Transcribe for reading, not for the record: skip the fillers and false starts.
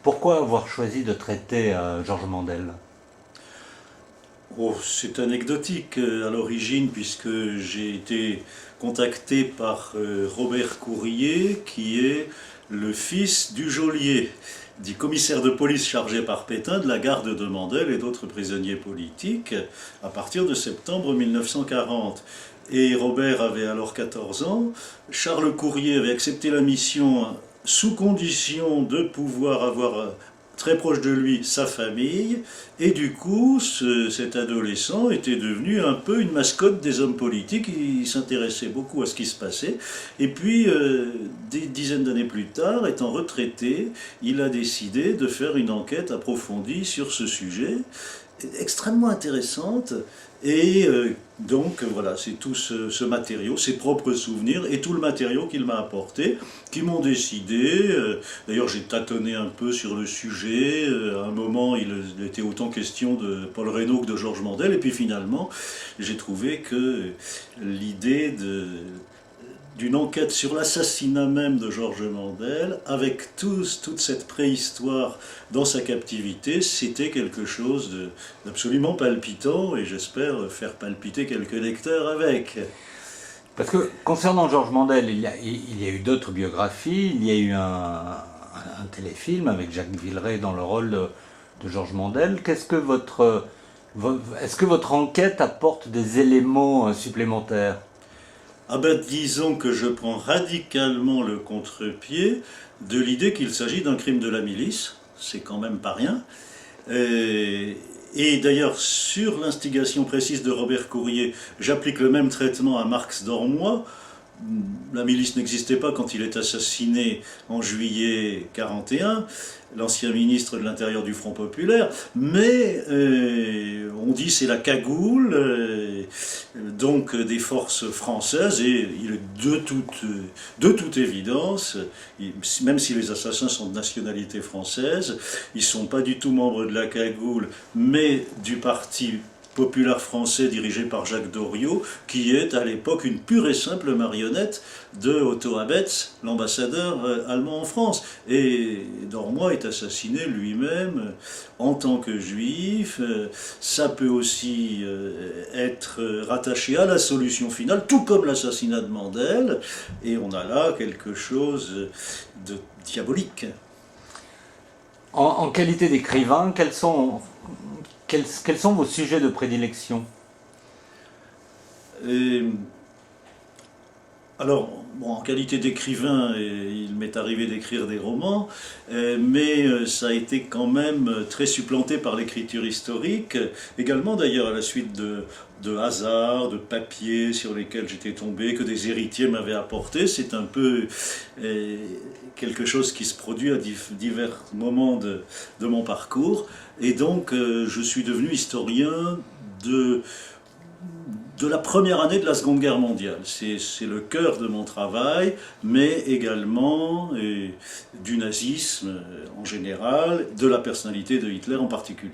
Pourquoi avoir choisi de traiter Georges Mandel? Oh, c'est anecdotique à l'origine puisque j'ai été contacté par Robert Courrier qui est le fils du geôlier, du commissaire de police chargé par Pétain de la garde de Mandel et d'autres prisonniers politiques à partir de septembre 1940. Et Robert avait alors 14 ans. Charles Courrier avait accepté la mission sous condition de pouvoir avoir très proche de lui sa famille, et du coup cet adolescent était devenu un peu une mascotte des hommes politiques, il s'intéressait beaucoup à ce qui se passait, et puis des dizaines d'années plus tard, étant retraité, il a décidé de faire une enquête approfondie sur ce sujet, extrêmement intéressante, et donc voilà, c'est tout ce matériau, ses propres souvenirs et tout le matériau qu'il m'a apporté, qui m'ont décidé, d'ailleurs j'ai tâtonné un peu sur le sujet, à un moment il était autant question de Paul Reynaud que de Georges Mandel, et puis finalement j'ai trouvé que l'idée d'une enquête sur l'assassinat même de Georges Mandel, avec toute cette préhistoire dans sa captivité, c'était quelque chose d'absolument palpitant, et j'espère faire palpiter quelques lecteurs avec. Parce que concernant Georges Mandel, il y a eu d'autres biographies, il y a eu un téléfilm avec Jacques Villeray dans le rôle de Georges Mandel. Est-ce que votre enquête apporte des éléments supplémentaires? Ah ben, disons que je prends radicalement le contre-pied de l'idée qu'il s'agit d'un crime de la milice, c'est quand même pas rien. Et d'ailleurs, sur l'instigation précise de Robert Courrier, j'applique le même traitement à Marx d'Ormois. La milice n'existait pas quand il est assassiné en juillet 1941, l'ancien ministre de l'Intérieur du Front Populaire, mais on dit c'est la cagoule, donc des forces françaises, et il est de toute évidence, même si les assassins sont de nationalité française, ils ne sont pas du tout membres de la cagoule, mais du parti populaire français dirigé par Jacques Doriot, qui est à l'époque une pure et simple marionnette de Otto Abetz, l'ambassadeur allemand en France. Et Dormois est assassiné lui-même en tant que juif. Ça peut aussi être rattaché à la solution finale, tout comme l'assassinat de Mandel. Et on a là quelque chose de diabolique. En qualité d'écrivain, quels sont vos sujets de prédilection? Et, alors, bon, en qualité d'écrivain, il m'est arrivé d'écrire des romans, mais ça a été quand même très supplanté par l'écriture historique, également d'ailleurs à la suite de hasards, de papiers sur lesquels j'étais tombé, que des héritiers m'avaient apporté. C'est un peu quelque chose qui se produit à divers moments de mon parcours. Et donc, je suis devenu historien de la première année de la Seconde Guerre mondiale. C'est le cœur de mon travail, mais également du nazisme en général, de la personnalité de Hitler en particulier.